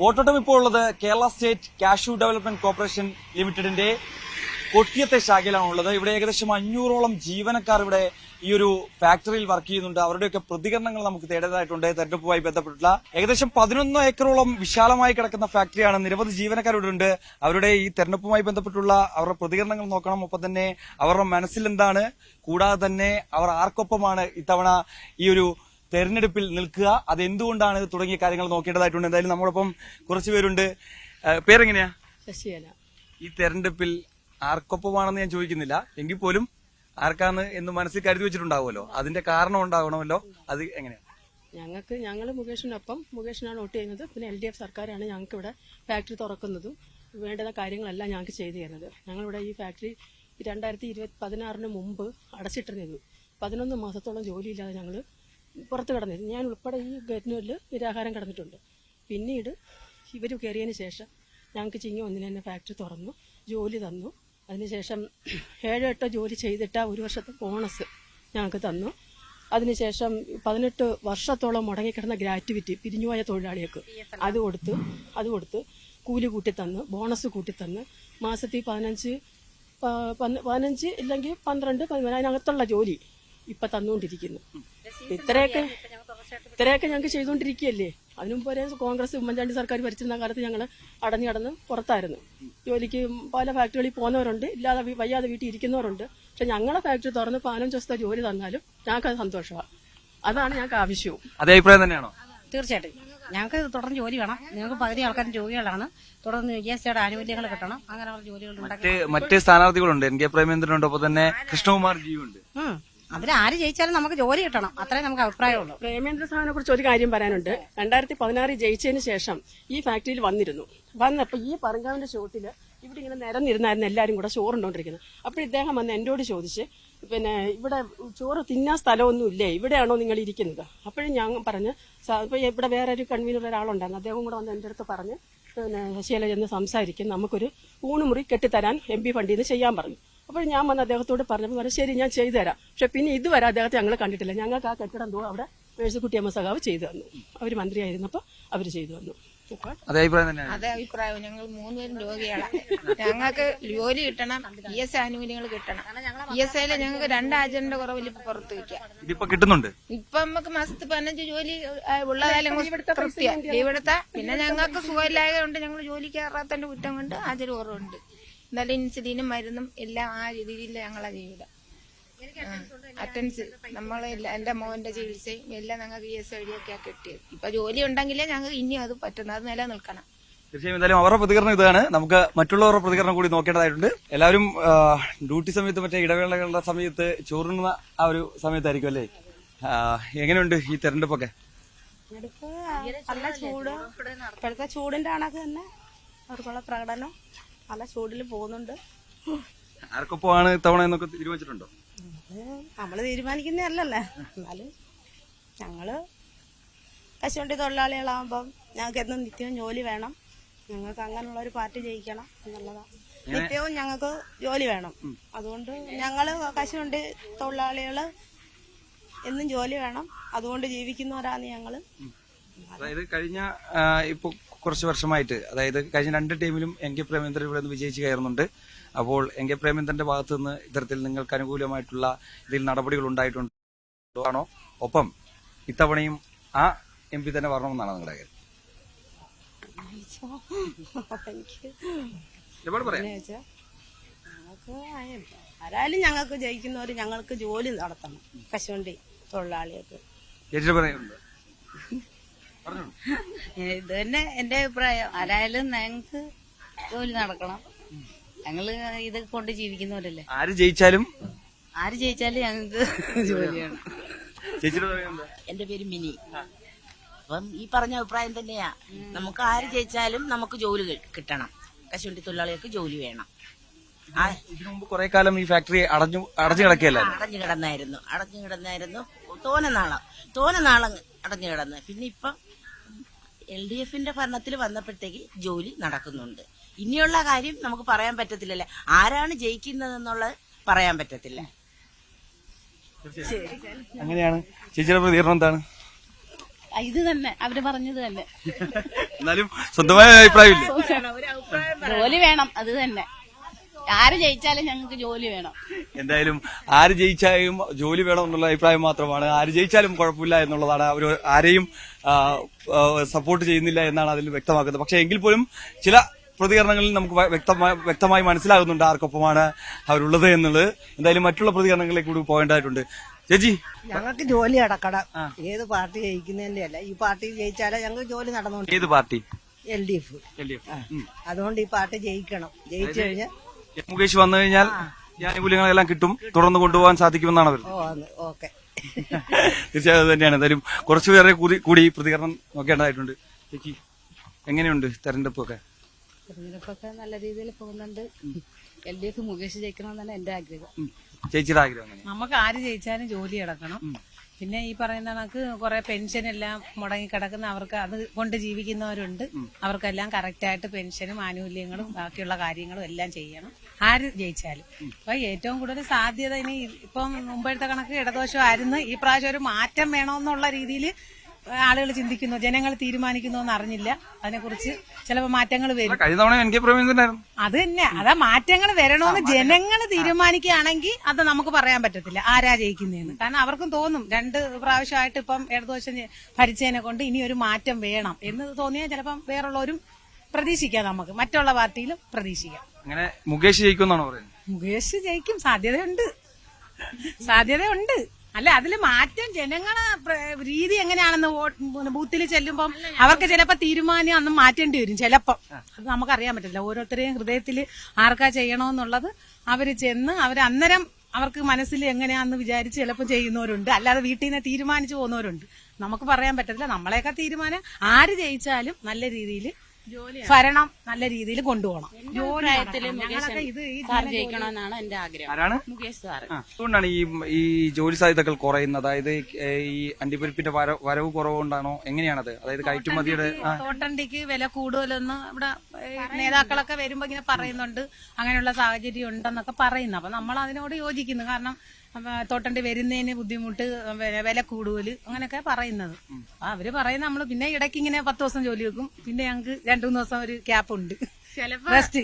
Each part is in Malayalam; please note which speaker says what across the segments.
Speaker 1: വോട്ടോട്ടം ഇപ്പോൾ ഉള്ളത് Kerala state cashew development corporation ലിമിറ്റഡിന്റെ കൊട്ടിയത്തെ ശാഖയിലാണുള്ളത്. ഇവിടെ ഏകദേശം 500ഓളം ജീവനക്കാർ ഇവിടെ ഈ ഒരു ഫാക്ടറിയിൽ വർക്ക് ചെയ്യുന്നുണ്ട്. അവരുടെയൊക്കെ പ്രതികരണങ്ങൾ നമുക്ക് തേടേണ്ടതായിട്ടുണ്ട്. തെരഞ്ഞെടുപ്പുമായി ബന്ധപ്പെട്ടുള്ള ഏകദേശം 11 ഏക്കറോളം വിശാലമായി കിടക്കുന്ന ഫാക്ടറിയാണ്. നിരവധി ജീവനക്കാർ ഇവിടെ ഉണ്ട്. അവരുടെ ഈ തെരഞ്ഞെടുപ്പുമായി ബന്ധപ്പെട്ടുള്ള അവരുടെ പ്രതികരണങ്ങൾ നോക്കണം. ഒപ്പം തന്നെ അവരുടെ മനസ്സിൽ എന്താണ്, കൂടാതെ തന്നെ അവർ ആർക്കൊപ്പമാണ് ഇത്തവണ ഈ ഒരു തെരഞ്ഞെടുപ്പിൽ നിൽക്കുക, അതെന്തുകൊണ്ടാണ് തുടങ്ങിയ കാര്യങ്ങൾ നോക്കേണ്ടതായിട്ടുണ്ട്. എന്തായാലും നമ്മളൊപ്പം കുറച്ചുപേരുണ്ട്. പേരെങ്ങനെയാ?
Speaker 2: ശശികല.
Speaker 1: ഈ തെരഞ്ഞെടുപ്പിൽ ആർക്കൊപ്പമാണെന്ന് ഞാൻ ചോദിക്കുന്നില്ല, എങ്കിൽ പോലും ആർക്കാന്ന് എന്ന് മനസ്സിൽ കരുതി വെച്ചിട്ടുണ്ടാവുമല്ലോ, അതിന്റെ കാരണം ഉണ്ടാവണമല്ലോ. അത് എങ്ങനെയാ?
Speaker 2: ഞങ്ങൾ മുകേഷിനൊപ്പം, മുകേഷിനാണ് വോട്ട് ചെയ്യുന്നത്. പിന്നെ LDF സർക്കാരാണ് ഞങ്ങൾക്ക് ഇവിടെ ഫാക്ടറി തുറക്കുന്നതും വേണ്ടുന്ന കാര്യങ്ങളെല്ലാം ഞങ്ങൾക്ക് ചെയ്തു തരുന്നത്. ഞങ്ങളിവിടെ ഈ ഫാക്ടറി 2016 മുമ്പ് അടച്ചിട്ടിരുന്നത്. 11 മാസത്തോളം ജോലിയില്ലാതെ ഞങ്ങൾ പുറത്ത് കിടന്നിരുന്നു. ഞാൻ ഉൾപ്പെടെ ഈ ഗവൺമെന്റിൽ നിരാഹാരം കിടന്നിട്ടുണ്ട്. പിന്നീട് ഇവർ കയറിയതിന് ശേഷം ഞങ്ങൾക്ക് ഒന്നിന് തന്നെ ഫാക്ടറി തുറന്നു, ജോലി തന്നു. അതിനുശേഷം 7-8 ജോലി ചെയ്തിട്ട് 1 വർഷത്തെ ബോണസ് ഞങ്ങൾക്ക് തന്നു. അതിനുശേഷം 18 വർഷത്തോളം മുടങ്ങിക്കിടന്ന ഗ്രാറ്റുവിറ്റി പിരിഞ്ഞുപോയ തൊഴിലാളികൾക്ക് അത് കൊടുത്ത് കൂലി കൂട്ടിത്തന്ന്, ബോണസ് കൂട്ടിത്തന്ന്, മാസത്തിൽ 15 ഇല്ലെങ്കിൽ 12, 14 അതിനകത്തുള്ള ജോലി ഇപ്പൊ തന്നുകൊണ്ടിരിക്കുന്നു. ഇത്രയൊക്കെ ഞങ്ങൾക്ക് ചെയ്തുകൊണ്ടിരിക്കുകയല്ലേ. അതിനുമുമ്പ് വരെ കോൺഗ്രസ് ഉമ്മൻചാണ്ടി സർക്കാർ ഭരിച്ചിരുന്ന കാലത്ത് ഞങ്ങൾ അടഞ്ഞു കടന്ന് പുറത്തായിരുന്നു. ജോലിക്ക് പല ഫാക്ടറികളിൽ പോകുന്നവരുണ്ട്, ഇല്ലാതെ വയ്യാതെ വീട്ടിൽ ഇരിക്കുന്നവരുണ്ട്. പക്ഷെ ഞങ്ങളെ ഫാക്ടറി തുറന്ന് 15 ദിവസത്തെ ജോലി തന്നാലും ഞങ്ങൾക്ക് അത് സന്തോഷമാണ്. അതാണ് ഞങ്ങൾക്ക് ആവശ്യവും.
Speaker 1: അതേ അഭിപ്രായം തന്നെയാണോ?
Speaker 3: തീർച്ചയായിട്ടും ഞങ്ങൾക്ക് തുടർന്ന് ജോലി വേണം. ഞങ്ങൾക്ക് പകുതി ആൾക്കാരും രോഗികളാണ്. തുടർന്ന് ESIയുടെ ആനുകൂല്യങ്ങൾ കിട്ടണം. അങ്ങനെയുള്ള ജോലികൾ
Speaker 1: മറ്റ് സ്ഥാനാർത്ഥികളുണ്ട്. NK പ്രേമേന്ദ്രനുണ്ട്, ഒപ്പം തന്നെ കൃഷ്ണകുമാർ ജിയുണ്ട്.
Speaker 3: അതിലാര് ജയിച്ചാലും നമുക്ക് ജോലി കിട്ടണം, അത്രേ നമുക്ക് അഭിപ്രായമുള്ളൂ.
Speaker 2: പ്രേമേന്ദ്ര സാറിനെ കുറിച്ച് ഒരു കാര്യം പറയാനുണ്ട്. 2016 ജയിച്ചതിന് ശേഷം ഈ ഫാക്ടറിയിൽ വന്നപ്പോൾ ഈ പറങ്കാവിന്റെ ഷോട്ടിൽ ഇവിടെ ഇങ്ങനെ നിരന്നിരുന്നായിരുന്നു എല്ലാവരും കൂടെ ചോറുണ്ടോണ്ടിരിക്കുന്നത്. അപ്പോൾ ഇദ്ദേഹം വന്ന് എന്നോട് ചോദിച്ച്, പിന്നെ ഇവിടെ ചോറ് തിന്നാൻ സ്ഥലമൊന്നും ഇല്ലേ, ഇവിടെയാണോ നിങ്ങൾ ഇരിക്കുന്നത്? അപ്പോഴും ഞാൻ പറഞ്ഞ്, ഇപ്പോൾ ഇവിടെ വേറെ ഒരു കൺവീനർ ഒരാളുണ്ടായിരുന്നു, അദ്ദേഹം കൂടെ വന്ന് എൻ്റെ അടുത്ത് പറഞ്ഞ്, പിന്നെ ശശികല ചെന്ന് സംസാരിക്കും, നമുക്കൊരു ഊണുമുറി കെട്ടിത്തരാൻ MP ഫണ്ടിൽ നിന്ന് ചെയ്യാൻ പറഞ്ഞു. അപ്പോൾ ഞാൻ വന്ന് അദ്ദേഹത്തോട് പറഞ്ഞപ്പോൾ പറഞ്ഞു, ശരി ഞാൻ ചെയ്തു തരാം. പക്ഷെ പിന്നെ ഇതുവരെ അദ്ദേഹത്തെ ഞങ്ങൾ കണ്ടിട്ടില്ല. ഞങ്ങൾക്ക് ആ കെട്ടിടം അവിടെ മേഴ്സിക്കുട്ടിയമ്മ സഖാവ് ചെയ്തു തന്നു. അവർ മന്ത്രിയായിരുന്നപ്പോൾ അവർ ചെയ്തു തന്നു.
Speaker 4: അതേ അഭിപ്രായം. ഞങ്ങൾ 3 പേരും രോഗികളാണ്. ഞങ്ങൾക്ക് ജോലി കിട്ടണം, ESI ആനുകൂല്യങ്ങൾ കിട്ടണം. ESIയിൽ ഞങ്ങൾക്ക് 2 ആഴ്ചയുടെ കുറവിൽ പുറത്ത് വയ്ക്കാം.
Speaker 1: കിട്ടുന്നുണ്ട്.
Speaker 4: ഇപ്പൊ നമുക്ക് മാസത്തിൽ 15 ജോലി ഉള്ളതായാലും ഇവിടുത്തെ. പിന്നെ ഞങ്ങൾക്ക് സുഖമില്ലായതുകൊണ്ട് ഞങ്ങൾ ജോലി കയറാത്തതിന്റെ കുറ്റം കൊണ്ട് ഹാജര് കുറവുണ്ട്. എന്നാലും ഇൻസുലിനും മരുന്നും എല്ലാം ആ രീതിയിൽ ഞങ്ങളെ ജീവിതം അറ്റൻസ് എന്റെ മോന്റെ ചികിത്സയും എല്ലാം ഞങ്ങൾക്ക് ESI വഴിയൊക്കെയാ കിട്ടിയത്. ഇപ്പൊ ജോലി ഉണ്ടെങ്കിലേ ഞങ്ങൾക്ക് ഇനി അത് പറ്റുന്നത്, അത് നിലനിൽക്കണം.
Speaker 1: തീർച്ചയായും. എന്തായാലും അവരുടെ പ്രതികരണം ഇതാണ്. നമുക്ക് മറ്റുള്ളവരുടെ പ്രതികരണം കൂടി നോക്കേണ്ടതായിട്ടുണ്ട്. എല്ലാവരും ഡ്യൂട്ടി സമയത്ത്, മറ്റേ ഇടവേളകളുടെ സമയത്ത്, ചോറുന്ന ആ ഒരു സമയത്തായിരിക്കും അല്ലേ? എങ്ങനെയുണ്ട് ഈ തെരഞ്ഞെടുപ്പൊക്കെ?
Speaker 3: നല്ല ചൂട്, ഇപ്പോഴത്തെ ചൂടിന്റെ കണക്ക് തന്നെ അവർക്കുള്ള പ്രകടനം നല്ല ചൂടിൽ പോകുന്നുണ്ട്.
Speaker 1: ആർക്കൊപ്പമാണ് ഇത്തവണ എന്നൊക്കെ തീരുമാനിച്ചിട്ടുണ്ടോ?
Speaker 3: നമ്മള് തീരുമാനിക്കുന്നതല്ലല്ലേ. എന്നാലും ഞങ്ങള് കശുവണ്ടി തൊഴിലാളികളാകുമ്പം ഞങ്ങൾക്ക് എന്നും നിത്യവും ജോലി വേണം. ഞങ്ങൾക്ക് അങ്ങനെയുള്ള ഒരു പാർട്ടി ജയിക്കണം എന്നുള്ളതാണ്. നിത്യവും ഞങ്ങൾക്ക് ജോലി വേണം. അതുകൊണ്ട് ഞങ്ങള് കശുവണ്ടി തൊഴിലാളികള് എന്നും ജോലി വേണം. അതുകൊണ്ട് ജീവിക്കുന്നവരാണ് ഞങ്ങള്.
Speaker 1: അതായത് കഴിഞ്ഞ ഇപ്പൊ കുറച്ച് വർഷമായിട്ട്, അതായത് കഴിഞ്ഞ 2 ടീമിലും NK പ്രേമേന്ദ്രൻ ഇവിടെ നിന്ന് വിജയിച്ച് കയറുന്നുണ്ട്. അപ്പോൾ NK പ്രേമേന്ദ്രന്റെ ഭാഗത്തു നിന്ന് ഇത്തരത്തിൽ നിങ്ങൾക്ക് അനുകൂലമായിട്ടുള്ള ഇതിൽ നടപടികൾ ഉണ്ടായിട്ടുണ്ടോ? ഒപ്പം ഇത്തവണയും ആ MP തന്നെ വരണമെന്നാണ് നിങ്ങളുടെ കാര്യം?
Speaker 3: ആരായാലും ഞങ്ങൾക്ക് ജയിക്കുന്നവര് ഞങ്ങൾക്ക് ജോലി നടത്തണം. കശുവണ്ടി തൊഴിലാളികൾക്ക്
Speaker 1: ചേച്ചി പറയുന്നുണ്ട്.
Speaker 3: ഇത് തന്നെ എന്റെ അഭിപ്രായം. ആരായാലും ഞങ്ങൾക്ക് ജോലി നടക്കണം. ഞങ്ങള് ഇത് കൊണ്ട് ജീവിക്കുന്നവരല്ലേ.
Speaker 1: ആര് ജയിച്ചാലും
Speaker 3: ഞങ്ങൾക്ക് ജോലിയാണ്.
Speaker 5: എന്റെ പേര് മിനി. അപ്പം ഈ പറഞ്ഞ അഭിപ്രായം തന്നെയാ. നമുക്ക് ആര് ജയിച്ചാലും നമുക്ക് ജോലി കിട്ടണം. കശുവണ്ടി തൊഴിലാളികൾക്ക് ജോലി വേണം.
Speaker 1: ഇതിനു മുമ്പ് കുറെ കാലം ഈ ഫാക്ടറി അടഞ്ഞു കിടന്നായിരുന്നു.
Speaker 5: തോനെ നാളം അടഞ്ഞു കിടന്ന്. പിന്നെ ഇപ്പം LDFന്റെ ഭരണത്തിൽ വന്നപ്പോഴത്തേക്ക് ജോലി നടക്കുന്നുണ്ട്. ഇനിയുള്ള കാര്യം നമുക്ക് പറയാൻ പറ്റത്തില്ലല്ലേ, ആരാണ് ജയിക്കുന്നതെന്നുള്ളത് പറയാൻ പറ്റത്തില്ല.
Speaker 1: അങ്ങനെയാണ്. ചേച്ചിയുടെ പ്രതികരണം എന്താണ്?
Speaker 3: ഇത് തന്നെ അവര് പറഞ്ഞത് തന്നെ.
Speaker 1: എന്നാലും സ്വന്തമായ അഭിപ്രായമില്ല.
Speaker 3: ജോലി വേണം, അത് തന്നെ. ആര് ജയിച്ചാലും ഞങ്ങൾക്ക് ജോലി വേണം.
Speaker 1: എന്തായാലും ആര് ജയിച്ചാലും ജോലി വേണം എന്നുള്ള അഭിപ്രായം മാത്രമാണ്. ആര് ജയിച്ചാലും കുഴപ്പമില്ല എന്നുള്ളതാണ്. അവർ ആരെയും സപ്പോർട്ട് ചെയ്യുന്നില്ല എന്നാണ് അതിൽ വ്യക്തമാക്കുന്നത്. പക്ഷെ എങ്കിൽ പോലും ചില പ്രതികരണങ്ങളിൽ നമുക്ക് വ്യക്തമായി മനസ്സിലാകുന്നുണ്ട് ആർക്കൊപ്പമാണ് അവരുള്ളത് എന്നുള്ളത്. എന്തായാലും മറ്റുള്ള പ്രതികരണങ്ങളിലേക്ക് കൂടി പോകേണ്ടതായിട്ടുണ്ട്. ചേച്ചി,
Speaker 6: ഞങ്ങൾക്ക് ജോലി അടക്കണം. ഏത് പാർട്ടി ജയിക്കുന്നതിന്റെ അല്ല, ഈ പാർട്ടി ജയിച്ചാലേ ഞങ്ങൾക്ക് ജോലി നടന്നുകൊണ്ട്.
Speaker 1: ഏത് പാർട്ടി?
Speaker 6: LDF. അതുകൊണ്ട് ഈ പാർട്ടി ജയിക്കണം. ജയിച്ചു കഴിഞ്ഞാൽ
Speaker 1: മുകേഷ് വന്നു കഴിഞ്ഞാൽ ഈ ആനുകൂല്യങ്ങളെല്ലാം കിട്ടും, തുടർന്ന് കൊണ്ടുപോകാൻ സാധിക്കുമെന്നാണ് അവർ.
Speaker 6: ഓക്കെ.
Speaker 1: തീർച്ചയായും അത് തന്നെയാണ്. എന്തായാലും കുറച്ചുപേരെ കൂടി പ്രതികരണം നോക്കേണ്ടതായിട്ടുണ്ട്. ചേച്ചി, എങ്ങനെയുണ്ട് തെരഞ്ഞെടുപ്പൊക്കെ?
Speaker 7: തെരഞ്ഞെടുപ്പൊക്കെ നല്ല രീതിയിൽ പോകുന്നുണ്ട്. LDF മുകേഷ് ജയിക്കണമെന്നാണ് എന്റെ ആഗ്രഹം.
Speaker 1: ചേച്ചിയുടെ ആഗ്രഹം എങ്ങനെയാണ്?
Speaker 8: നമുക്ക് ആര് ജയിച്ചാലും ജോലി കിടക്കണം. പിന്നെ ഈ പറയുന്ന കണക്ക് കുറെ പെൻഷൻ എല്ലാം മുടങ്ങി കിടക്കുന്ന അവർക്ക് അത് കൊണ്ട് ജീവിക്കുന്നവരുണ്ട്. അവർക്കെല്ലാം കറക്റ്റായിട്ട് പെൻഷനും ആനുകൂല്യങ്ങളും ബാക്കിയുള്ള കാര്യങ്ങളും എല്ലാം ചെയ്യണം ആര് ജയിച്ചാലും. അപ്പൊ ഏറ്റവും കൂടുതൽ സാധ്യത ഇനി ഇപ്പം മുമ്പത്തെ കണക്ക് ഇടദോഷമായിരുന്നു. ഈ പ്രാവശ്യം ഒരു മാറ്റം വേണമെന്നുള്ള രീതിയിൽ ആളുകൾ ചിന്തിക്കുന്നു. ജനങ്ങൾ തീരുമാനിക്കുന്നു എന്ന് അറിഞ്ഞില്ല. അതിനെക്കുറിച്ച് ചിലപ്പോൾ മാറ്റങ്ങൾ വരും.
Speaker 1: കഴിഞ്ഞ തവണ NK പ്രേമചന്ദ്രനായിരുന്നു.
Speaker 8: അത് തന്നെ, അതാ മാറ്റങ്ങൾ വരണമെന്ന് ജനങ്ങൾ തീരുമാനിക്കുകയാണെങ്കിൽ അത് നമുക്ക് പറയാൻ പറ്റത്തില്ല ആരാ ജയിക്കുന്നതെന്ന്. കാരണം അവർക്കും തോന്നും 2 പ്രാവശ്യമായിട്ട് ഇപ്പം ഇടതുവശം ഭരിച്ചതിനെ കൊണ്ട് ഇനി ഒരു മാറ്റം വേണം എന്ന് തോന്നിയാൽ ചിലപ്പം വേറുള്ളവരും പ്രതീക്ഷിക്കാം. നമുക്ക് മറ്റുള്ള പാർട്ടിയിലും പ്രതീക്ഷിക്കാം.
Speaker 1: അങ്ങനെ മുകേഷ് ജയിക്കുമെന്നാണ് പറയുന്നത്.
Speaker 8: മുകേഷ് ജയിക്കും, സാധ്യതയുണ്ട്. അല്ല, അതിൽ മാറ്റം ജനങ്ങളെ രീതി എങ്ങനെയാണെന്ന് ബൂത്തിൽ ചെല്ലുമ്പം അവർക്ക് ചിലപ്പോൾ തീരുമാനം അന്ന് മാറ്റേണ്ടി വരും. ചിലപ്പം അത് നമുക്കറിയാൻ പറ്റില്ല. ഓരോരുത്തരെയും ഹൃദയത്തിൽ ആർക്കാ ചെയ്യണമെന്നുള്ളത് അവര് ചെന്ന് അന്നേരം അവർക്ക് മനസ്സിൽ എങ്ങനെയാണെന്ന് വിചാരിച്ച് ചിലപ്പോൾ ചെയ്യുന്നവരുണ്ട്. അല്ലാതെ വീട്ടിൽ നിന്ന് തീരുമാനിച്ചു പോകുന്നവരുണ്ട്. നമുക്ക് പറയാൻ പറ്റത്തില്ല. നമ്മളെയൊക്കെ തീരുമാനം ആര് ജയിച്ചാലും നല്ല രീതിയിൽ ഭരണം നല്ല രീതിയിൽ കൊണ്ടുപോകണം.
Speaker 3: ജയിക്കണമെന്നാണ് എന്റെ ആഗ്രഹം.
Speaker 1: ആരാണ്?
Speaker 3: മുകേഷ് സാറ്.
Speaker 1: അതുകൊണ്ടാണ് ഈ ജോലി സാധ്യതകൾ കുറയുന്നത്. അതായത് ഈ അണ്ടിപ്പരിപ്പിന്റെ വരവ് കുറവുകൊണ്ടാണോ, എങ്ങനെയാണത്? അതായത് കയറ്റുമതിയുടെ
Speaker 8: തോട്ടണ്ടിക്ക് വില കൂടുതലൊന്ന് ഇവിടെ നേതാക്കളൊക്കെ വരുമ്പോ ഇങ്ങനെ പറയുന്നുണ്ട്. അങ്ങനെയുള്ള സാഹചര്യം ഉണ്ടെന്നൊക്കെ പറയുന്നു. അപ്പൊ നമ്മൾ അതിനോട് യോജിക്കുന്നു. കാരണം തോട്ടണ്ടി വരുന്നതിന് ബുദ്ധിമുട്ട്, വില കൂടുതൽ, അങ്ങനെയൊക്കെ പറയുന്നത്. അവര് പറയുന്നത് നമ്മള് പിന്നെ ഇടയ്ക്ക് ഇങ്ങനെ 10 ദിവസം ജോലി വെക്കും. പിന്നെ ഞങ്ങൾക്ക് 2-3 ദിവസം ഒരു ക്യാപ്പ് ഉണ്ട്, റെസ്റ്റ്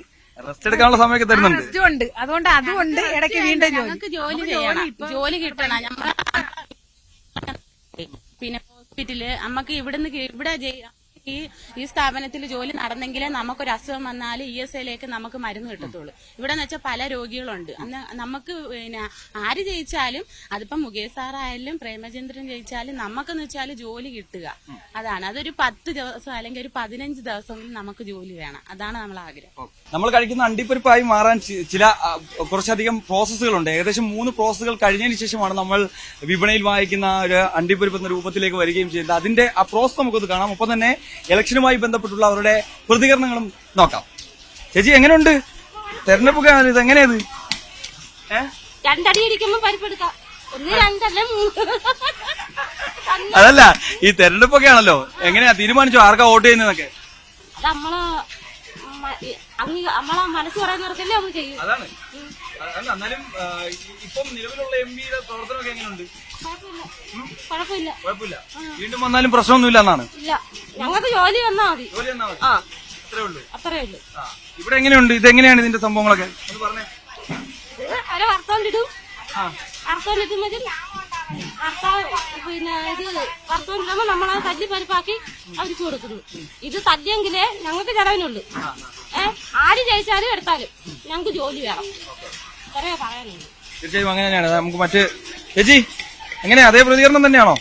Speaker 1: എടുക്കാനുള്ള സമയമൊക്കെ തരുന്നുണ്ട്.
Speaker 8: റെസ്റ്റും ഉണ്ട്. അതുകൊണ്ട് അതുകൊണ്ട് ഇടയ്ക്ക് വീണ്ടും
Speaker 3: ജോലി കിട്ടണം. പിന്നെ ഹോസ്പിറ്റല് നമുക്ക് ഇവിടെ ഈ സ്ഥാപനത്തിൽ ജോലി നടന്നെങ്കിലേ നമുക്കൊരു അസുഖം വന്നാൽ ESIയിലേക്ക് നമുക്ക് മരുന്ന് കിട്ടത്തുള്ളൂ. ഇവിടെ എന്ന് വെച്ചാൽ പല രോഗികളുണ്ട്. അന്ന് നമുക്ക് പിന്നെ ആര് ജയിച്ചാലും, അതിപ്പം മുകേഷ് സാറായാലും പ്രേമചന്ദ്രൻ ജയിച്ചാലും നമുക്കെന്ന് വെച്ചാൽ ജോലി കിട്ടുക. അതാണ്. അതൊരു 10 ദിവസം അല്ലെങ്കിൽ ഒരു 15 ദിവസം നമുക്ക് ജോലി വേണം. അതാണ് നമ്മളെ ആഗ്രഹം.
Speaker 1: നമ്മൾ കഴിക്കുന്ന അണ്ടിപ്പരിപ്പായി മാറാൻ ചില കുറച്ചധികം പ്രോസസ്സുകളുണ്ട്. ഏകദേശം 3 പ്രോസസ്സുകൾ കഴിഞ്ഞതിന് ശേഷമാണ് നമ്മൾ വിപണിയിൽ വാങ്ങിക്കുന്ന ഒരു അണ്ടിപ്പരിപ്പ് എന്ന രൂപത്തിലേക്ക് വരികയും ചെയ്യുന്നത്. അതിന്റെ ആ പ്രോസസ് നമുക്കൊന്ന് കാണാം. ഒപ്പം തന്നെ ഇലക്ഷനുമായി ബന്ധപ്പെട്ടുള്ള അവരുടെ പ്രതികരണങ്ങളും നോക്കാം. ചേച്ചി, എങ്ങനെയുണ്ട് തെരഞ്ഞെടുപ്പൊക്കെ? ഇത് എങ്ങനെയത്?
Speaker 3: 2 അടി അടിക്കുമ്പോൾ പരിപ്പെടുക്കാം. 1, 2 അല്ല 3.
Speaker 1: അതല്ല, ഈ തെരഞ്ഞെടുപ്പൊക്കെ ആണല്ലോ, എങ്ങനെയാ തീരുമാനിച്ചോ ആർക്കാ വോട്ട് ചെയ്യുന്നതൊക്കെ?
Speaker 3: അത് നമ്മളെ മനസ്സ് പറയുന്നവർക്കല്ലേ നമ്മൾ ചെയ്യും.
Speaker 1: അതാണ്. എന്നാലും ഇപ്പം നിലവിലുള്ള MPയുടെ പ്രവർത്തനമൊക്കെ എങ്ങനെയുണ്ട്?
Speaker 3: കുഴപ്പമില്ല.
Speaker 1: വീണ്ടും വന്നാലും പ്രശ്നമൊന്നുമില്ല എന്നാണ്?
Speaker 3: ഇല്ല, ഞങ്ങൾക്ക് ജോലി വന്നാ മതി.
Speaker 1: അത്രേ ഉള്ളൂ. ഇവിടെ എങ്ങനെയുണ്ട്? ഇതെങ്ങനെയാണ് ഇതിന്റെ സംഭവങ്ങളൊക്കെ ഒന്ന് പറഞ്ഞേ.
Speaker 3: അവരെ വറുത്തോണ്ടിടും. പിന്നെ ഇത് വറുത്തോണ്ടിടുമ്പോ നമ്മളത് തല്ലി പരിപ്പാക്കി അവർക്ക് കൊടുക്കുന്നു. ഇത് തല്ലിയെങ്കിലേ ഞങ്ങൾക്ക് ചെലവിനുള്ളൂ. ആര് ജയിച്ചാലും എടുത്താലും ഞങ്ങൾക്ക് ജോലി വേണം. ഇത്രയോ പറയാനുള്ളൂ.
Speaker 1: തീർച്ചയായും അങ്ങനെ തന്നെയാണ്. നമുക്ക് മറ്റ് ചേച്ചി, എങ്ങനെയാ അതേ പ്രതികരണം തന്നെയാണോ?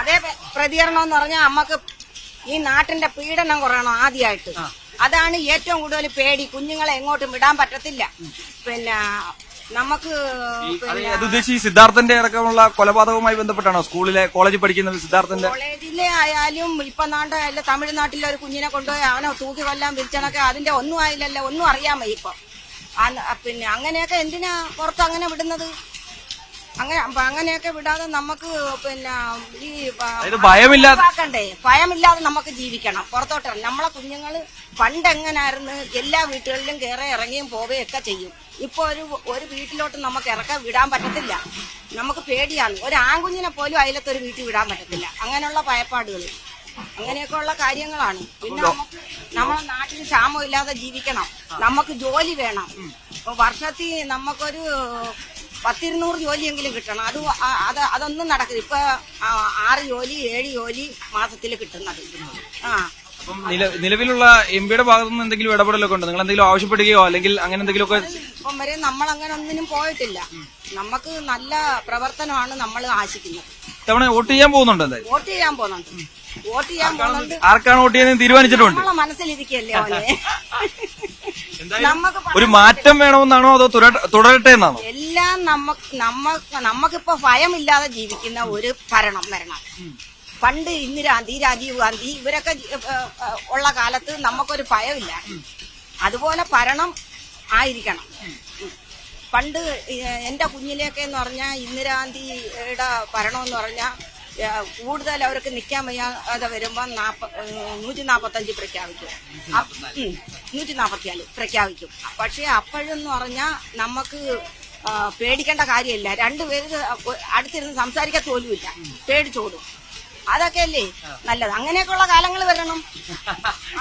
Speaker 6: അതേ പ്രതികരണം എന്ന് പറഞ്ഞാൽ നമുക്ക് ഈ നാട്ടിന്റെ പീഡനം കുറയണം ആദ്യമായിട്ട്. അതാണ് ഏറ്റവും കൂടുതൽ പേടി. കുഞ്ഞുങ്ങളെ എങ്ങോട്ടും വിടാൻ പറ്റത്തില്ല. പിന്നെ നമുക്ക്
Speaker 1: ഈ സിദ്ധാർത്ഥന്റെ അടക്കമുള്ള കൊലപാതകവുമായി ബന്ധപ്പെട്ടാണോ? കോളേജിൽ പഠിക്കുന്ന സിദ്ധാർത്ഥന്റെ
Speaker 6: കോളേജിലെ ആയാലും ഇപ്പൊ നാട്ടിലെ തമിഴ്നാട്ടിലെ ഒരു കുഞ്ഞിനെ കൊണ്ടുപോയി അവനെ തൂക്കി കൊല്ലാൻ വിളിച്ചണൊക്കെ അതിന്റെ ഒന്നും ആയില്ലല്ലോ. ഒന്നും അറിയാൻ വയ്യ ഇപ്പൊ. പിന്നെ അങ്ങനെയൊക്കെ എന്തിനാ പുറത്ത് അങ്ങനെ വിടുന്നത്? അങ്ങനെയൊക്കെ വിടാതെ നമുക്ക് പിന്നെ ഈ
Speaker 1: ഭയമില്ലാതെ
Speaker 6: ഭയമില്ലാതെ നമുക്ക് ജീവിക്കണം. പുറത്തോട്ട് നമ്മളെ കുഞ്ഞുങ്ങള് പണ്ട് എങ്ങനായിരുന്നു, എല്ലാ വീട്ടുകളിലും കയറി ഇറങ്ങിയും പോവുകയൊക്കെ ചെയ്യും. ഇപ്പൊ ഒരു വീട്ടിലോട്ട് നമുക്ക് ഇറക്കാൻ വിടാൻ പറ്റത്തില്ല. നമുക്ക് പേടിയാണ്. ഒരു ആൺകുഞ്ഞിനെ പോലും അതിലത്തൊരു വീട്ടിൽ വിടാൻ പറ്റത്തില്ല. അങ്ങനെയുള്ള ഭയപ്പാടുകൾ, അങ്ങനെയൊക്കെ ഉള്ള കാര്യങ്ങളാണ്. പിന്നെ നമുക്ക് നമ്മളെ നാട്ടിൽ ക്ഷാമം ഇല്ലാതെ ജീവിക്കണം. നമുക്ക് ജോലി വേണം. വർഷത്തിൽ നമുക്കൊരു 10-200 ജോലിയെങ്കിലും കിട്ടണം. അതൊന്നും നടക്കില്ല. ഇപ്പൊ 6 ജോലി 7 ജോലി മാസത്തിൽ കിട്ടുന്നത്.
Speaker 1: നിലവിലുള്ള എംപിയുടെ ഭാഗത്തുനിന്ന് എന്തെങ്കിലും ഇടപെടലൊക്കെ ഉണ്ടോ? നിങ്ങൾ എന്തെങ്കിലും ആവശ്യപ്പെടുകയോ അല്ലെങ്കിൽ അങ്ങനെ എന്തെങ്കിലുമൊക്കെ?
Speaker 6: ഇപ്പം വരെ നമ്മൾ അങ്ങനെ ഒന്നിനും പോയിട്ടില്ല. നമുക്ക് നല്ല പ്രവർത്തനമാണ് നമ്മൾ ആശിക്കുന്നത്.
Speaker 1: തവണ വോട്ട് ചെയ്യാൻ പോകുന്നുണ്ടോ? എന്തായാലും
Speaker 6: വോട്ട് ചെയ്യാൻ പോകുന്നുണ്ട്.
Speaker 1: ആർക്കാണ് വോട്ട് ചെയ്യുന്നത് തീരുമാനിച്ചിട്ടുണ്ട്?
Speaker 6: നമ്മളെ മനസ്സിലിരിക്കല്ലേ അവനെ. നമുക്ക്
Speaker 1: ഒരു മാറ്റം വേണമെന്നാണോ അതോ തുടരട്ടെ എന്നാണോ?
Speaker 6: എല്ലാം നമുക്കിപ്പോ ഭയമില്ലാതെ ജീവിക്കുന്ന ഒരു ഭരണം വരണം. പണ്ട് ഇന്ദിരാഗാന്ധി, രാജീവ് ഗാന്ധി ഇവരൊക്കെ ഉള്ള കാലത്ത് നമുക്കൊരു ഭയമില്ല. അതുപോലെ ഭരണം ആയിരിക്കണം. പണ്ട് എന്റെ കുഞ്ഞിലേക്ക് എന്ന് പറഞ്ഞാൽ ഇന്ദിരാഗാന്ധിയുടെ ഭരണം എന്ന് പറഞ്ഞാൽ കൂടുതൽ അവർക്ക് നിൽക്കാൻ വയ്യാതെ വരുമ്പോൾ 145 പ്രഖ്യാപിക്കും, 144 പ്രഖ്യാപിക്കും. പക്ഷെ അപ്പോഴെന്ന് പറഞ്ഞാൽ നമുക്ക് പേടിക്കേണ്ട കാര്യമില്ല. രണ്ടുപേര് അടുത്തിരുന്ന് സംസാരിക്കത്തോലുമില്ല, പേടിച്ചോടും. അതൊക്കെ അല്ലേ നല്ലത്. അങ്ങനെയൊക്കെയുള്ള കാലങ്ങൾ വരണം.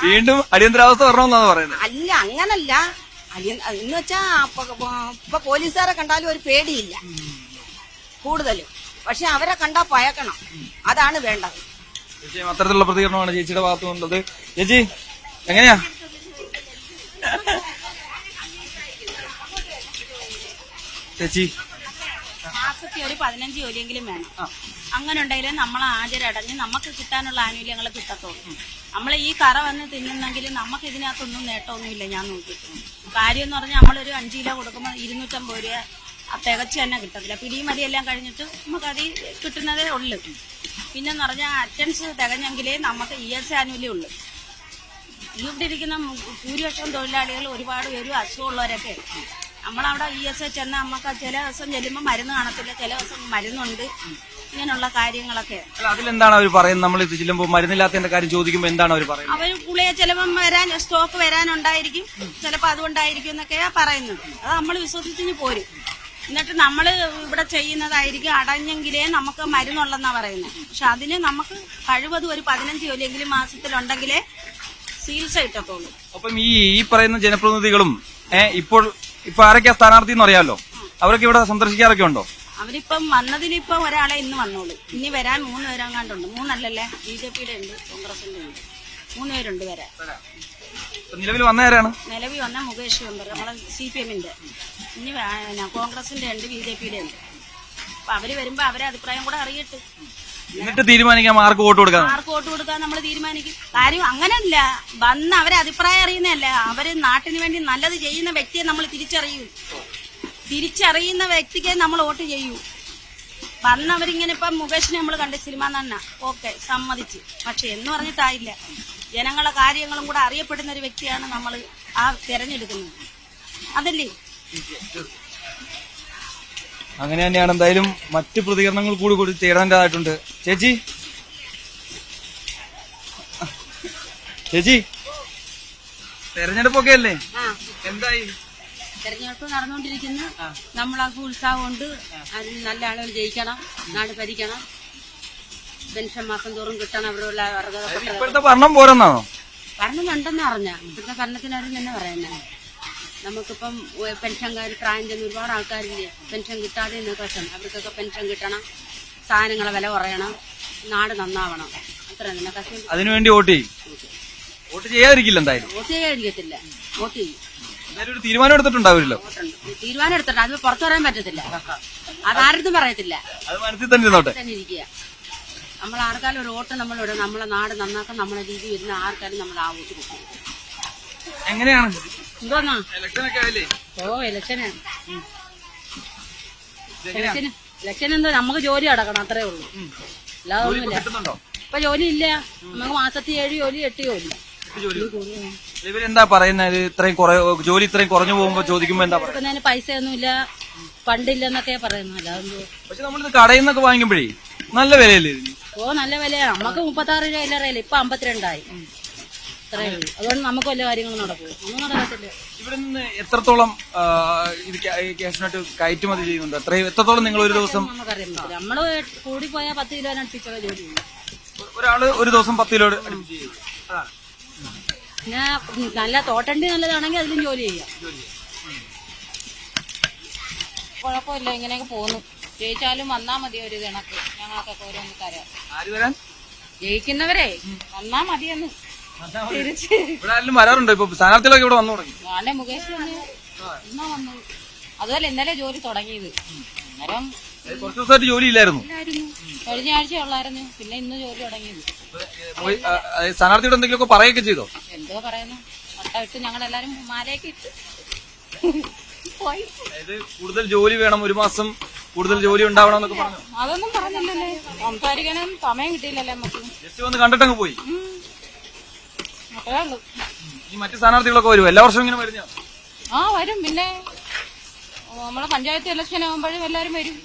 Speaker 1: വീണ്ടും അടിയന്തരാവസ്ഥ വരണമെന്നാണ് പറയുന്നത്.
Speaker 6: അല്ല, അങ്ങനല്ല. എന്ന് വെച്ചാ ഇപ്പൊ പോലീസുകാരെ കണ്ടാലും ഒരു പേടിയില്ല കൂടുതലും. പക്ഷെ അവരെ കണ്ടാ ഭയക്കണം. അതാണ് വേണ്ടത്.
Speaker 1: അത്തരത്തിലുള്ള പ്രതികരണമാണ് ചേച്ചിയുടെ ഭാഗത്തുനിന്നുള്ളത്. ചേച്ചി എങ്ങനെയാ? ചേച്ചി
Speaker 3: മാസത്തിൽ ഒരു 15 ജോലിയെങ്കിലും വേണം. അങ്ങനെ ഉണ്ടെങ്കിൽ നമ്മൾ ഹാജരടഞ്ഞ് നമുക്ക് കിട്ടാനുള്ള ആനുകൂല്യങ്ങൾ കിട്ടത്തുള്ളൂ. നമ്മൾ ഈ കറ വന്ന് തിന്നുന്നെങ്കിൽ നമുക്ക് ഇതിനകത്തൊന്നും നേട്ടമൊന്നുമില്ല. ഞാൻ നോക്കിയിട്ടുണ്ട്. കാര്യം എന്ന് പറഞ്ഞാൽ നമ്മളൊരു 5 കിലോ കൊടുക്കുമ്പോൾ 250 രൂപ തികച്ച് തന്നെ കിട്ടത്തില്ല. പിടിയും മരിയെല്ലാം കഴിഞ്ഞിട്ട് നമുക്കത് കിട്ടുന്നതേ ഉള്ളു. പിന്നെന്ന് പറഞ്ഞാൽ അറ്റൻഡൻസ് തികഞ്ഞെങ്കിലേ നമുക്ക് ES ആനുകൂല്യം ഉള്ളു. ഇവിടെ ഇരിക്കുന്ന ഭൂരിപക്ഷം തൊഴിലാളികൾ ഒരുപാട് പേരും അസുഖമുള്ളവരൊക്കെ. നമ്മളവിടെ ES ചെന്നാൽ നമുക്ക് ചില ദിവസം ചെല്ലുമ്പോൾ മരുന്ന് കാണത്തില്ല, ചില ദിവസം മരുന്നുണ്ട്. ഇങ്ങനെയുള്ള കാര്യങ്ങളൊക്കെ.
Speaker 1: അതിലെന്താണ് അവർ പറയുന്നത്? നമ്മൾ ചെല്ലുമ്പോൾ മരുന്നില്ലാത്തതിന്റെ കാര്യം ചോദിക്കുമ്പോൾ എന്താണ് അവർ പറയുന്നത്?
Speaker 3: അവർ പുള്ളിയെ ചിലപ്പം സ്റ്റോക്ക് വരാനുണ്ടായിരിക്കും, ചിലപ്പോൾ അതുകൊണ്ടായിരിക്കും എന്നൊക്കെയാ പറയുന്നത്. അത് നമ്മൾ വിശ്വസിച്ച് പോരും. എന്നിട്ട് നമ്മൾ ഇവിടെ ചെയ്യുന്നതായിരിക്കും അടഞ്ഞെങ്കിലേ നമുക്ക് മരുന്നുള്ളെന്നാ പറയുന്നത്. പക്ഷെ അതിന് നമുക്ക് കഴിവതും ഒരു 15 ജോലിയെങ്കിലും മാസത്തിലുണ്ടെങ്കിലേ ചികിത്സ കിട്ടത്തുള്ളൂ.
Speaker 1: അപ്പം ഈ പറയുന്ന ജനപ്രതിനിധികളും ഇപ്പൊ ആരൊക്കെയാ സ്ഥാനാർത്ഥി എന്ന് അറിയാമല്ലോ, അവരൊക്കെ ഇവിടെ സന്ദർശിക്കാറൊക്കെ ഉണ്ടോ?
Speaker 3: അവരിപ്പം വന്നതിലിപ്പം ഒരാളെ ഇന്ന് വന്നോളൂ. ഇനി വരാൻ 3 പേരെങ്ങാണ്ടുണ്ട്. 3 BJPയുടെ ഉണ്ട്, കോൺഗ്രസിന്റെ ഉണ്ട്. 3 പേരുണ്ട് വരാൻ.
Speaker 1: നിലവിൽ വന്നവരാണ്?
Speaker 3: നിലവിൽ വന്ന മുകേഷ് മെമ്പർ നമ്മളെ CPMന്റെ. ഇനി കോൺഗ്രസിന്റെ ഉണ്ട്, BJPയുടെ ഉണ്ട്. അപ്പൊ അവര് വരുമ്പോ അവരെ അഭിപ്രായം കൂടെ അറിയട്ടെ.
Speaker 1: എന്നിട്ട് തീരുമാനിക്കാം ആർക്ക് വോട്ട് കൊടുക്കാൻ.
Speaker 3: ആർക്ക് വോട്ട് കൊടുക്കാൻ നമ്മൾ തീരുമാനിക്കും. കാര്യം അങ്ങനല്ല, വന്ന് അവരെ അഭിപ്രായം അറിയുന്നതല്ല. അവര് നാട്ടിന് വേണ്ടി നല്ലത് ചെയ്യുന്ന വ്യക്തിയെ നമ്മൾ തിരിച്ചറിയുന്ന വ്യക്തിക്ക് നമ്മൾ വോട്ട് ചെയ്യൂ. വന്നവരിങ്ങനെ ഇപ്പം മുകേഷിനെ നമ്മൾ കണ്ട് സിനിമ തന്നെ ഓക്കെ സമ്മതിച്ച്. പക്ഷെ എന്ന് പറഞ്ഞിട്ടായില്ല, ജനങ്ങളെ കാര്യങ്ങളും കൂടെ അറിയപ്പെടുന്ന ഒരു വ്യക്തിയാണ് നമ്മൾ ആ തെരഞ്ഞെടുക്കുന്നത്. അതല്ലേ?
Speaker 1: അങ്ങനെ തന്നെയാണ്. എന്തായാലും മറ്റു പ്രതികരണങ്ങൾ കൂടി തേടേണ്ടതായിട്ടുണ്ട്. ചേച്ചി തെരഞ്ഞെടുപ്പൊക്കെ അല്ലേ, എന്തായി?
Speaker 7: തെരഞ്ഞെടുപ്പ് നടന്നുകൊണ്ടിരിക്കുന്നു. നമ്മളൊക്കെ ഉത്സാഹമുണ്ട്. അതിൽ നല്ല ആളുകൾ ജയിക്കണം, നാട് ഭരിക്കണം, പെൻഷൻ മാസം തോറും കിട്ടണം. അവിടെയുള്ള
Speaker 1: ഇപ്പോഴത്തെ ഭരണം പോരെന്നാണോ?
Speaker 7: ഭരണം ഉണ്ടെന്ന് പറഞ്ഞ ഇപ്പോഴത്തെ ഭരണത്തിനാരും തന്നെ പറയുന്നത്. നമുക്കിപ്പം പെൻഷൻകാർ പ്രായം ചെന്ന് ഒരുപാട് ആൾക്കാരില്ലേ പെൻഷൻ കിട്ടാതെ പ്രശ്നം. അവർക്കൊക്കെ പെൻഷൻ കിട്ടണം, സാധനങ്ങളെ വില കുറയണം, നാട് നന്നാവണം. അത്ര തന്നെ കഷ്ടം.
Speaker 1: അതിനുവേണ്ടി വോട്ട് ചെയ്യും. വോട്ട് ചെയ്യാതിരിക്കില്ല. എന്തായാലും
Speaker 7: വോട്ട് ചെയ്യാതിരിക്കത്തില്ല, വോട്ട് ചെയ്യും.
Speaker 1: എന്തായാലും ഒരു തീരുമാനം എടുത്തിട്ടുണ്ടാവില്ലല്ലോ.
Speaker 7: തീരുമാനം എടുത്തിട്ട് അത് പുറത്തു പറയാൻ പറ്റത്തില്ല. അതാരടുത്തും പറയത്തില്ല.
Speaker 1: അത് മനസ്സിൽ തന്നെ ഇരുന്നോട്ടെ.
Speaker 7: തന്നെ ഇരിക്കുക. നമ്മൾ ആർക്കാലും ഒരു വോട്ട് നമ്മളിവിടെ നമ്മളെ നാട് നന്നാക്കാൻ നമ്മളെ രീതി വരുന്ന ആർക്കാരും നമ്മൾ ആ വോട്ട് കൊടുക്കും.
Speaker 1: എങ്ങനെയാണ്
Speaker 7: എന്തോന്നാ
Speaker 1: ഇലക്ഷനൊക്കെ ആയില്ലേ?
Speaker 7: ഇലക്ഷന് എന്തോ നമുക്ക് ജോലി അടക്കണം, അത്രേ ഉള്ളൂ. അല്ലാതെ ഒന്നുമില്ല. ഇപ്പൊ ജോലി ഇല്ല. നമുക്ക് മാസത്തിൽ 7 ജോലി 8 ജോലി.
Speaker 1: ഇവരെന്താ പറയുന്നത്? ഇത്രയും ജോലി ഇത്രയും കുറഞ്ഞു പോകുമ്പോ ചോദിക്കുമ്പോ എന്താ പറയുന്നത്?
Speaker 7: പൈസ ഒന്നുമില്ല, പണ്ടില്ലെന്നൊക്കെ പറയുന്നു. അല്ലാതെ
Speaker 1: പക്ഷെ നമ്മളിത് കടയിൽ നിന്നൊക്കെ വാങ്ങിക്കുമ്പോഴേ നല്ല വിലയല്ലേ ഇതിന്?
Speaker 7: നല്ല വിലയാണ്. നമുക്ക് 36 രൂപ ഇല്ലറിയില്ല, ഇപ്പൊ 52 ഇത്രയേ ഉള്ളൂ. അതുകൊണ്ട് നമുക്ക് വല്ല കാര്യങ്ങളും നടക്കും, ഒന്നും നടക്കത്തില്ല.
Speaker 1: ഇവിടെ നിന്ന് എത്രത്തോളം ഇത് ക്യാഷിനായിട്ട് കയറ്റുമതി ചെയ്യുന്നുണ്ട്? എത്രത്തോളം നിങ്ങൾ ഒരു ദിവസം?
Speaker 7: നമുക്കറിയാൻ പറ്റില്ല. നമ്മള് കൂടി പോയാൽ 10 കിലോ അടുപ്പിച്ചൊക്കെ ജോലി ചെയ്യും.
Speaker 1: ഒരാള് ഒരു ദിവസം 10 കിലോ അടുപ്പിച്ച് ചെയ്യും.
Speaker 7: പിന്നെ നല്ല തോട്ടണ്ടി നല്ലതാണെങ്കിൽ അതിലും ജോലി ചെയ്യാം.
Speaker 9: കുഴപ്പമില്ല, ഇങ്ങനെയൊക്കെ പോകുന്നു. ജയിച്ചാലും വന്നാ മതി ഒരു കണക്ക്, ഞങ്ങൾക്കൊക്കെ ഓരോന്ന് തരാം.
Speaker 1: ആര് വരാൻ?
Speaker 9: ജയിക്കുന്നവരെ വന്നാ മതിയെന്ന് തിരിച്ച്.
Speaker 1: ഇവിടെ ആരെങ്കിലും വരാറുണ്ടോ? ഇപ്പൊ സ്ഥാനാർത്ഥികളൊക്കെ ഇവിടെ വന്നു തുടങ്ങി.
Speaker 9: നാളെ മുകേഷ് ഇന്നാ വന്നത്. അതുപോലെ ഇന്നലെ ജോലി തുടങ്ങിയത്. അന്നേരം
Speaker 1: കുറച്ച് ദിവസമായിട്ട് ജോലി ഇല്ലായിരുന്നു.
Speaker 9: കഴിഞ്ഞ ആഴ്ച ഉള്ളായിരുന്നു, പിന്നെ ഇന്ന് ജോലി തുടങ്ങിയത്.
Speaker 1: സ്ഥാനാർത്ഥിയോട് എന്തെങ്കിലുമൊക്കെ പറയുകയൊക്കെ ചെയ്തോ?
Speaker 9: എന്തോ പറയുന്നു, വട്ട ഇട്ട് ഞങ്ങളെല്ലാരും മാലയൊക്കെ ഇട്ട് പോയി.
Speaker 1: അതായത് കൂടുതൽ ജോലി വേണം, ഒരു മാസം കൂടുതൽ ജോലി ഉണ്ടാവണം എന്നൊക്കെ പറഞ്ഞു.
Speaker 9: അതൊന്നും പറഞ്ഞില്ലല്ലേ, സംസാരിക്കാനും സമയം കിട്ടിയില്ലല്ലേ നമുക്ക്.
Speaker 1: ജസ്റ്റ് വന്ന് കണ്ടിട്ടങ്ങ് പോയി.
Speaker 9: അത്രേ ഉള്ളൂ.
Speaker 1: ഈ മറ്റു സ്ഥാനാർത്ഥികളൊക്കെ വരും, എല്ലാ വർഷവും ഇങ്ങനെ വരുന്ന?
Speaker 9: വരും. പിന്നെ നമ്മളെ പഞ്ചായത്ത് ഇലക്ഷൻ ആകുമ്പോഴും എല്ലാരും വരും.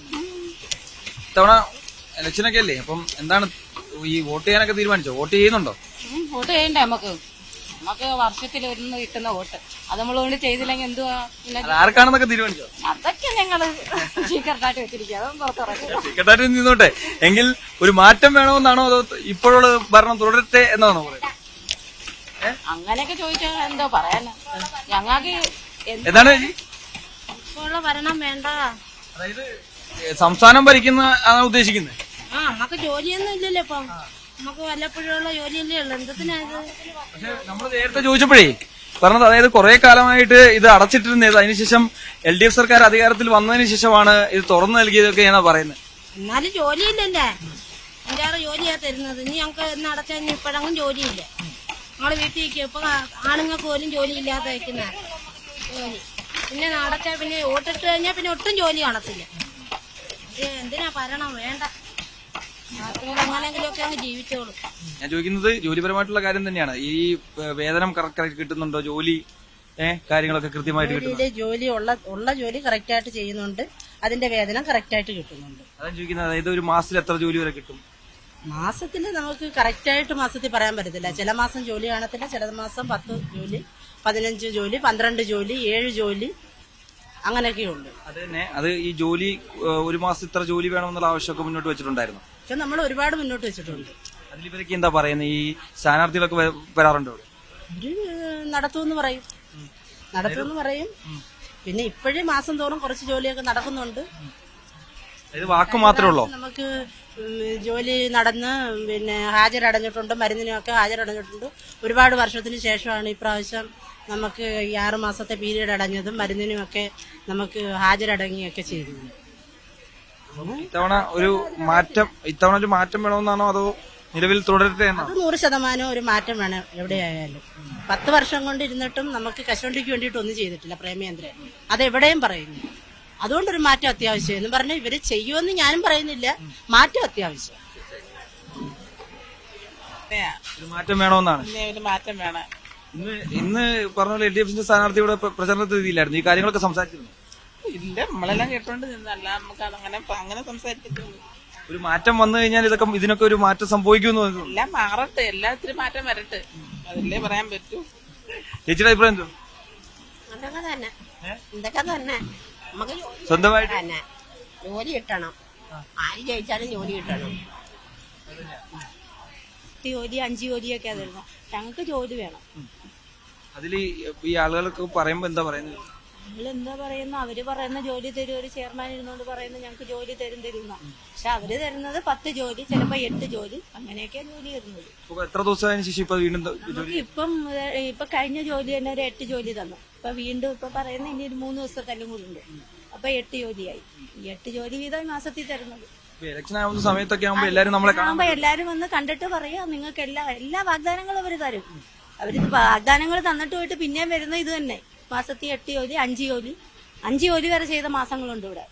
Speaker 1: ഇത്തവണ ഇലക്ഷനൊക്കെ അല്ലേ, അപ്പം എന്താണ് ഈ വോട്ട് ചെയ്യാനൊക്കെ തീരുമാനിച്ചോ? വോട്ട് ചെയ്യുന്നുണ്ടോ?
Speaker 9: വോട്ട് ചെയ്യണ്ടേ നമുക്ക് വർഷത്തിൽ ഒന്ന് കിട്ടുന്ന വോട്ട്, അത് നമ്മൾ കൊണ്ട് ചെയ്തില്ലെങ്കിൽ എന്തുവാ?
Speaker 1: ആർക്കാണെന്നൊക്കെ തീരുമാനിച്ചോ?
Speaker 9: അതൊക്കെ ഞങ്ങള് സീക്രട്ടായിട്ട് വെച്ചിരിക്കുക, അതൊന്നും പുറത്തിറക്കില്ല.
Speaker 1: സെക്രട്ടറി നിന്നോട്ടെ. എങ്കിൽ ഒരു മാറ്റം വേണമെന്നാണോ അതോ ഇപ്പോഴുള്ള ഭരണം തുടരട്ടെ എന്നാണോ പറയുന്നത്?
Speaker 9: അങ്ങനെയൊക്കെ ചോദിച്ചാൽ എന്തോ പറയാനാ, ഞങ്ങൾക്ക്
Speaker 1: എന്താണ് ചേച്ചി?
Speaker 3: ഇപ്പോഴുള്ള ഭരണം വേണ്ട.
Speaker 1: അതായത് സംസ്ഥാനം ഭരിക്കുന്ന ആണ് ഉദ്ദേശിക്കുന്നത്?
Speaker 3: നമുക്ക് ജോലിയൊന്നും ഇല്ലല്ലോ ഇപ്പം. നമുക്ക് വല്ലപ്പോഴുള്ള ജോലിയല്ലേ ഉള്ളു. എന്തിനാ ഇത്?
Speaker 1: പക്ഷെ നമ്മൾ നേരത്തെ ചോദിച്ചപ്പോഴേ പറഞ്ഞത്, അതായത് കുറെ കാലമായിട്ട് ഇത് അടച്ചിട്ടിരുന്നത്, അതിനുശേഷം LDF സർക്കാർ അധികാരത്തിൽ വന്നതിന് ശേഷമാണ് ഇത് തുറന്നു നൽകിയതൊക്കെയാണ് പറയുന്നത്.
Speaker 3: എന്നാലും ജോലിയില്ലല്ലേ, 5-6 ജോലിയാ തരുന്നത്. ഇനി ഞങ്ങൾക്ക് എന്ന് അടച്ചാൽ ഇപ്പോഴങ്ങും ജോലിയില്ല. നമ്മള് വീട്ടിൽ നിൽക്കുക. ഇപ്പൊ ആണുങ്ങൾക്ക് പോലും ജോലി ഇല്ലാതെ വയ്ക്കുന്ന ജോലി. പിന്നെ അടച്ചാൽ പിന്നെ വോട്ടിട്ട് കഴിഞ്ഞാൽ പിന്നെ ഒട്ടും ജോലി കാണത്തില്ല. എന്തിനാ ഭരണം വേണ്ട, എങ്ങനെയെങ്കിലുമൊക്കെ അങ്ങ് ജീവിച്ചോളൂ.
Speaker 1: ഞാൻ ചോദിക്കുന്നത് ജോലിപരമായിട്ടുള്ള കാര്യം തന്നെയാണ്. ഈ വേതനം കറക്റ്റ് കിട്ടുന്നുണ്ടോ? ജോലി കാര്യങ്ങളൊക്കെ കൃത്യമായിട്ട് കിട്ടുന്നുണ്ടോ?
Speaker 3: ജോലി ഉള്ള ജോലി കറക്റ്റ് ആയിട്ട് ചെയ്യുന്നുണ്ട്, അതിന്റെ വേതനം കറക്റ്റ് ആയിട്ട് കിട്ടുന്നുണ്ട്.
Speaker 1: അതാണ് ചോദിക്കുന്നത്. അതായത് ഒരു മാസത്തിൽ എത്ര ജോലി വരെ കിട്ടും?
Speaker 3: മാസത്തിൽ നമുക്ക് കറക്റ്റ് ആയിട്ട് മാസത്തിൽ പറയാൻ പറ്റത്തില്ല. ചില മാസം ജോലി കാണത്തില്ല, ചില മാസം 10 ജോലി, 15 ജോലി, 12 ജോലി, 7 ജോലി, അങ്ങനെയൊക്കെയുള്ളു.
Speaker 1: അത് തന്നെ. അത് ഈ ജോലി ഒരു മാസം ഇത്ര ജോലി വേണമെന്നുള്ള ആവശ്യമൊക്കെ മുന്നോട്ട് വെച്ചിട്ടുണ്ടായിരുന്നു.
Speaker 3: പക്ഷെ നമ്മൾ ഒരുപാട് മുന്നോട്ട് വെച്ചിട്ടുണ്ട്.
Speaker 1: അതിലിവരൊക്കെ എന്താ പറയുന്നത്? ഈ സ്ഥാനാർത്ഥികളൊക്കെ വരാറുണ്ടോ?
Speaker 3: അവര് നടത്തുമെന്ന് പറയും. പിന്നെ ഇപ്പോഴും മാസം തോറും കുറച്ച് ജോലിയൊക്കെ നടക്കുന്നുണ്ട്.
Speaker 1: ഇത് വാക്ക് മാത്രമേ ഉള്ളൂ.
Speaker 3: നമുക്ക് ജോലി നടന്ന് പിന്നെ ഹാജരടഞ്ഞിട്ടുണ്ട്, മരുന്നിനൊക്കെ ഹാജരടഞ്ഞിട്ടുണ്ട്. ഒരുപാട് വർഷത്തിന് ശേഷമാണ് ഇപ്രാവശ്യം നമുക്ക് ഈ 6 മാസത്തെ പീരീഡ് അടഞ്ഞതും മരുന്നിനുമൊക്കെ നമുക്ക് ഹാജരടങ്ങിയൊക്കെ ചെയ്തത്.
Speaker 1: ഇത്തവണ ഒരു മാറ്റം വേണമെന്നാണോ അതോ നിലവിൽ തുടരട്ടെ എന്നാണോ?
Speaker 3: അത് 100% ഒരു മാറ്റം വേണം എവിടെയായാലും. 10 വർഷം കൊണ്ടിരുന്നിട്ടും നമുക്ക് കശുവണ്ടിക്ക് വേണ്ടിയിട്ട് ഒന്നും ചെയ്തിട്ടില്ല പ്രേമേന്ദ്രൻ. അതെവിടെയും പറയുന്നു. അതുകൊണ്ടൊരു മാറ്റം അത്യാവശ്യം എന്ന് പറഞ്ഞാൽ ഇവര് ചെയ്യുമെന്ന് ഞാനും പറയുന്നില്ല, മാറ്റം അത്യാവശ്യം.
Speaker 1: ഒരു മാറ്റം വേണമെന്നാണ്.
Speaker 5: മാറ്റം വേണം.
Speaker 1: ഇന്ന് പറഞ്ഞ പോലെ LDFന്റെ സ്ഥാനാർത്ഥി ഇവിടെ പ്രചരണത്തിൽ രീതിയിലായിരുന്നു. ഈ കാര്യങ്ങളൊക്കെ സംസാരിച്ചിരുന്നു.
Speaker 5: ഇല്ല, നമ്മളെല്ലാം കേട്ടോണ്ട് നിന്നല്ല, നമുക്ക് അങ്ങനെ സംസാരിച്ചിട്ടുണ്ട്.
Speaker 1: ഒരു മാറ്റം വന്നു കഴിഞ്ഞാൽ ഇതിനൊക്കെ ഒരു മാറ്റം സംഭവിക്കുമെന്ന് തോന്നുന്നു.
Speaker 5: എല്ലാം മാറട്ടെ, എല്ലാത്തിനും മാറ്റം വരട്ടെ, അതല്ലേ പറയാൻ പറ്റൂ.
Speaker 1: ചേച്ചിയുടെ അഭിപ്രായം എന്തോ?
Speaker 3: ഇതൊക്കെ തന്നെ നമുക്ക്
Speaker 1: സ്വന്തമായിട്ട്
Speaker 3: ജോലി കിട്ടണം. ആര് ജയിച്ചാലും ജോലി കിട്ടണം. ജോലി 5 ജോലിയൊക്കെ തരുന്നത്, ഞങ്ങൾക്ക് ജോലി വേണം.
Speaker 1: അതിൽ ഈ ആളുകൾക്ക് പറയുമ്പോ എന്താ പറയുന്നത്?
Speaker 3: എന്താ പറയുന്ന, അവര് പറയുന്ന ജോലി തരും. ഒരു ചെയർമാൻ ഇരുന്നോണ്ട് പറയുന്നത് ഞങ്ങൾക്ക് ജോലി തരുന്ന. പക്ഷെ അവര് തരുന്നത് 10 ജോലി, ചിലപ്പോ 8 ജോലി, അങ്ങനെയൊക്കെയാ ജോലി തരുന്നത്.
Speaker 1: എത്ര ദിവസമായതിനു ശേഷം ഇപ്പൊ വീണ്ടും
Speaker 3: ഇപ്പൊ കഴിഞ്ഞ ജോലി തന്നെ ഒരു 8 ജോലി തന്നു. ഇപ്പൊ വീണ്ടും ഇപ്പൊ പറയുന്ന ഇനി ഒരു 3 ദിവസത്തെല്ലാം കൂടി ഉണ്ട്. അപ്പൊ 8 ജോലിയായി. ഈ 8 ജോലി വീതം മാസത്തിൽ തരുന്നത്.
Speaker 1: ഇലക്ഷൻ ആവുന്ന സമയത്തൊക്കെ ആവുമ്പോ എല്ലാരും നമ്മളെ
Speaker 3: കാണുമ്പോ എല്ലാരും വന്ന് കണ്ടിട്ട് പറയാ നിങ്ങൾക്ക് എല്ലാ വാഗ്ദാനങ്ങളും അവര് തരും. അവര് വാഗ്ദാനങ്ങൾ തന്നിട്ട് പോയിട്ട് പിന്നെയും വരുന്ന ഇത് തന്നെ. മാസത്തിൽ 8 ജോലി, 5 ജോലി വരെ ചെയ്ത മാസങ്ങളുണ്ട് ഇവിടെ.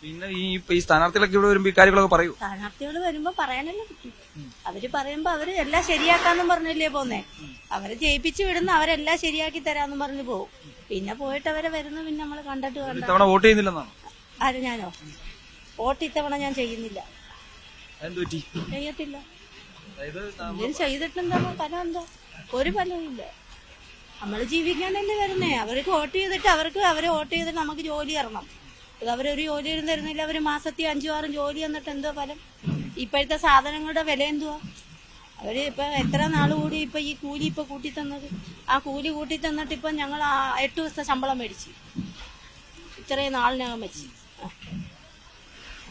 Speaker 1: പിന്നെ ഈ സ്ഥാനാർത്ഥികളൊക്കെ ഇവിടെ വരുമ്പോ ഈ കാര്യങ്ങളൊക്കെ പറയൂ.
Speaker 3: സ്ഥാനാർത്ഥികൾ വരുമ്പോ പറയാനല്ലേ പറ്റും. അവര് പറയുമ്പോ അവര് എല്ലാം ശരിയാക്കാന്നും പറഞ്ഞല്ലേ പോന്നേ. അവരെ ജയിപ്പിച്ചു വിടുന്ന അവരെല്ലാം ശരിയാക്കി തരാന്നും പറഞ്ഞു പോകും. പിന്നെ പോയിട്ട് അവരെ വരുന്നു, പിന്നെ നമ്മള് കണ്ടിട്ട് കണ്ട.
Speaker 1: ഇത്തവണ വോട്ട് ചെയ്യുന്നില്ലെന്നാണ്?
Speaker 3: ആര്? ഞാനോ? വോട്ട് ഇത്തവണ ഞാൻ ചെയ്യുന്നില്ല.
Speaker 1: എന്ത് പറ്റി?
Speaker 3: ചെയ്യത്തില്ല.
Speaker 1: അതായത്
Speaker 3: ഇതിന് ചെയ്തിട്ടെന്താ ഫലം? എന്താ? ഒരു ഫലവും ഇല്ല. നമ്മള് ജീവിക്കാനല്ലേ വരുന്നേ. അവർക്ക് വോട്ട് ചെയ്തിട്ട് അവരെ വോട്ട് ചെയ്തിട്ട് നമുക്ക് ജോലി തരണം. ഇത് അവരൊരു ജോലിയും തരുന്നില്ല. അവര് മാസത്തിൽ 5-6 ജോലി തന്നിട്ട് എന്തോ ഫലം? ഇപ്പോഴത്തെ സാധനങ്ങളുടെ വില എന്തുവാ? അവര് ഇപ്പൊ എത്ര നാൾ കൂടി ഇപ്പൊ ഈ കൂലി ഇപ്പൊ കൂട്ടി തന്നത്? ആ കൂലി കൂട്ടി തന്നിട്ട് ഇപ്പൊ ഞങ്ങൾ 8 ദിവസത്തെ ശമ്പളം മേടിച്ചു ഇത്രയും നാളിനകം വെച്ച്.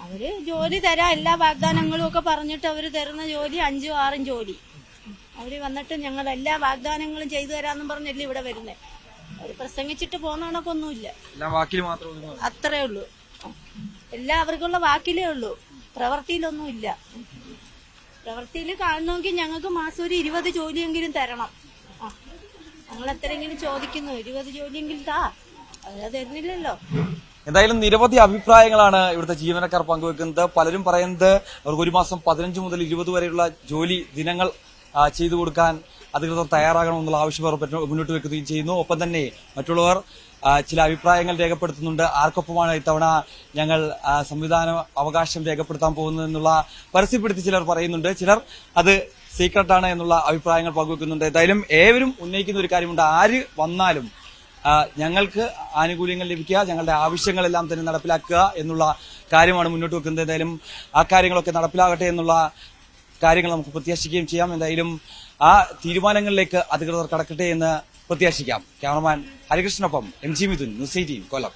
Speaker 3: അവര് ജോലി തരാം, എല്ലാ വാഗ്ദാനങ്ങളും ഒക്കെ പറഞ്ഞിട്ട് അവര് തരുന്ന ജോലി 5-6 ജോലി. അവര് വന്നിട്ട് ഞങ്ങൾ എല്ലാ വാഗ്ദാനങ്ങളും ചെയ്തു തരാന്നും പറഞ്ഞല്ലേ ഇവിടെ വരുന്നേ. അവര് പ്രസംഗിച്ചിട്ട് പോകുന്ന കണക്കൊന്നുമില്ല. അത്രേ ഉള്ളൂ. എല്ലാവർക്കുള്ള വാക്കിലേ ഉള്ളൂ, പ്രവൃത്തിയിലൊന്നും ഇല്ല. പ്രവൃത്തിയിൽ കാണണമെങ്കിൽ ഞങ്ങൾക്ക് മാസം ഒരു 20 ജോലിയെങ്കിലും തരണം. ഞങ്ങൾ എത്രയെങ്കിലും ചോദിക്കുന്നു, 20 ജോലിയെങ്കിലും താ. അത് തരുന്നില്ലല്ലോ.
Speaker 1: എന്തായാലും നിരവധി അഭിപ്രായങ്ങളാണ് ഇവിടുത്തെ ജീവനക്കാർ പങ്കുവെക്കുന്നത്. പലരും പറയുന്നത് അവർക്ക് ഒരു മാസം 15 മുതൽ 20 വരെയുള്ള ജോലി ദിനങ്ങൾ ചെയ്തു കൊടുക്കാൻ അധികൃതർ തയ്യാറാകണമെന്നുള്ള ആവശ്യം അവർ മുന്നോട്ട് വെക്കുകയും ചെയ്യുന്നു. ഒപ്പം തന്നെ മറ്റുള്ളവർ ചില അഭിപ്രായങ്ങൾ രേഖപ്പെടുത്തുന്നുണ്ട്. ആർക്കൊപ്പമാണ് ഇത്തവണ ഞങ്ങൾ സംവിധാന അവകാശം രേഖപ്പെടുത്താൻ പോകുന്നതെന്നുള്ള പരസ്യപ്പെടുത്തി ചിലർ പറയുന്നുണ്ട്. ചിലർ അത് സീക്രട്ടാണ് എന്നുള്ള അഭിപ്രായങ്ങൾ പങ്കുവെക്കുന്നുണ്ട്. എന്തായാലും ഏവരും ഉന്നയിക്കുന്ന ഒരു കാര്യമുണ്ട്, ആര് വന്നാലും ഞങ്ങൾക്ക് ആനുകൂല്യങ്ങൾ ലഭിക്കുക, ഞങ്ങളുടെ ആവശ്യങ്ങളെല്ലാം തന്നെ നടപ്പിലാക്കുക എന്നുള്ള കാര്യമാണ് മുന്നോട്ട് വെക്കുന്നത്. എന്തായാലും ആ കാര്യങ്ങളൊക്കെ നടപ്പിലാകട്ടെ എന്നുള്ള കാര്യങ്ങൾ നമുക്ക് പ്രത്യാശിക്കുകയും ചെയ്യാം. എന്തായാലും ആ തീരുമാനങ്ങളിലേക്ക് അധികൃതർ കടക്കട്ടെ എന്ന് പ്രത്യാശിക്കാം. ക്യാമറമാൻ ഹരികൃഷ്ണനൊപ്പം MG മിഥുൻ, ന്യൂസ് 18 കൊല്ലം.